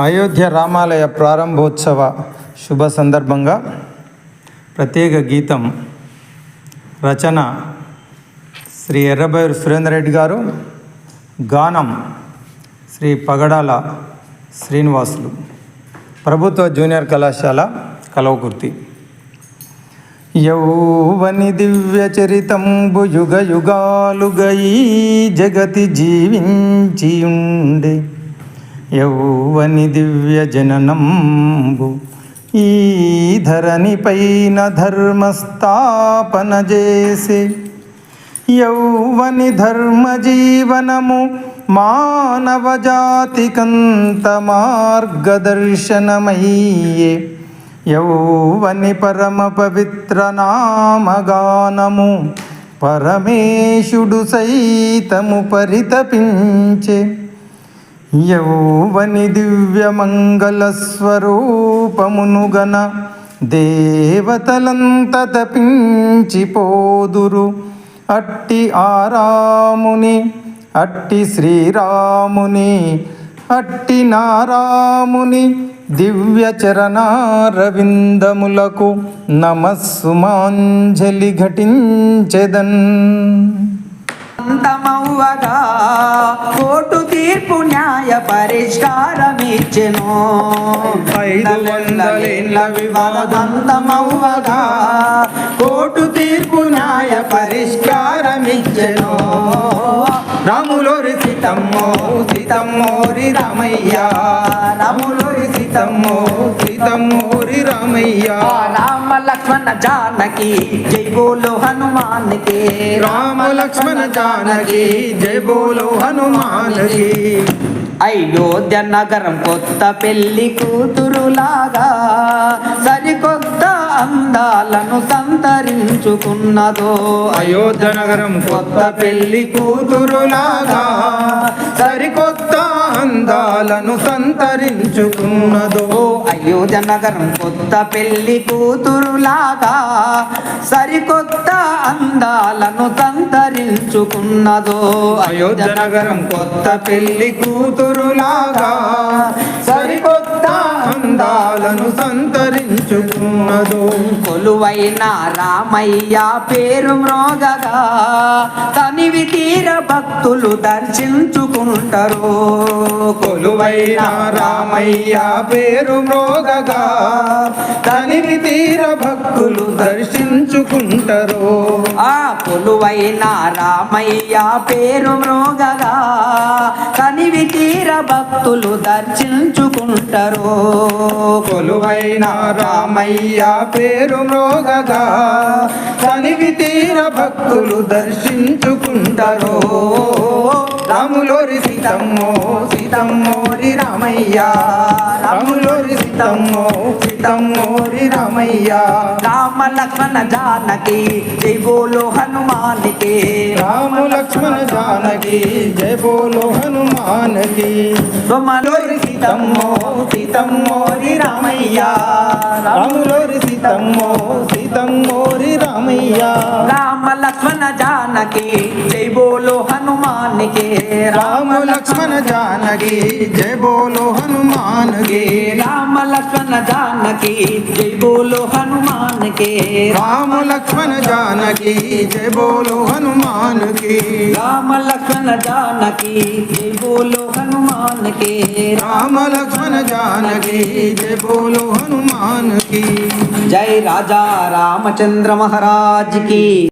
అయోధ్య రామాలయ ప్రారంభోత్సవ శుభ సందర్భంగా ప్రత్యేక గీతం రచన శ్రీ ఎర్రబైరు సురేందర్ రెడ్డి గారు, గానం శ్రీ పగడాల శ్రీనివాసులు, ప్రభుత్వ జూనియర్ కళాశాల కలవకుర్తి. యౌవని దివ్య చరితంబు యుగ యుగాలుగా ఈ జగతి జీవించియుండే, యౌవని దివ్య జననంబు ఈ ధరణి పైన ధర్మస్థాపన చేసే, యౌవని ధర్మ జీవనము మానవ జాతికంత మార్గదర్శనమయ్యే, యౌవని పరమ పవిత్ర నామగానము పరమేశుడు సైతము పరితపించే, యౌవని దివ్య మంగళ స్వరూపమునుగన దేవతలంత తపించిపోదురు. అట్టి ఆరాముని, అట్టి శ్రీరాముని, అట్టి నారాముని దివ్య చరణారవిందములకు నమస్సుమాంజలి ఘటించెదన్. అంతమవ్వగా కోర్టు తీర్పు న్యాయ పరిష్కారమిచ్చెను, 500 ఏళ్ల అంతమవ్వగా కోర్టు తీర్పు న్యాయ పరిష్కారమిచ్చెను. రాములోరి సీతమ్మో సీతమ్మోరి రామయ్య, రాములోరి సీతమ్మో సీతమ్మోరి రామయ్య, రామ లక్ష్మణ జానకి జై బోలో హనుమాన్ కి, రామ లక్ష్మణ జానకి జై బోలో హనుమాన్ కి. అయోధ్య నగరం కొత్త పెళ్లి కూతురులాగా సరికొత్త అందాలను సంతరించుకున్నదో, అయోధ్య నగరం కొత్త పెళ్లి కూతురులాగా సరికొత్త అందాలను సంతరించుకున్నదో, అయోధ్య నగరం కొత్త పెళ్లి కూతురులాగా సరికొత్త అందాలను సంతరించుకున్నదో, అయోధ్య నగరం కొత్త పెళ్లి కూతురులాగా సరికొత్త అందాలను సంతరించుకున్నదో. కొలువైన రామయ్య పేరు మ్రోగగా తనివి తీర భక్తులు దర్శించుకుంటారు, కొలువైన రామయ్య పేరు మ్రోగగా తనివి తీర భక్తులు దర్శించుకుంటారు. ఆ కొలువైన రామయ్య పేరు మ్రోగగా తనివి తీర భక్తులు దర్శించుకుంటారు, కొలువైన రామయ్య పేరు మ్రోగగా తనివి తీర భక్తులు దర్శించుకుంటారు. రాములోరి సీతమ్మో సీతమ్మోరి రామయ్య, రాములోరి సీతమ్మో సీతమ్మోరి రామయ్య, రామ లక్ష్మణ జానకి జై బోలో హనుమాన్ కి, రామ లక్ష్మణ జానకి జై బోలో హనుమాన్ కి. రాములోరి సీతమ్మో సీతమ్మోరి రామయ్య, రాములోరి సీతమ్మో సీతమ్మోరి రామయ్య, రామ లక్ష్మణ జానకి జై బోలో హనుమాన్ కి, రామ లక్ష్మణ జానకి జై బోలో హనుమాన్ కి, రామ లక్ష్మణ జానకి జై బోలో హనుమాన్ కి, రామ లక్ష్మణ జానకి జై బోలో హనుమాన్ కి, రామ లక్ష్మణ జానకి జై బోలో హనుమాన్ కి, రామ లక్ష్మణ జానకి జై బోలో హనుమాన్ की. जय राजा रामचंद्र महाराज की।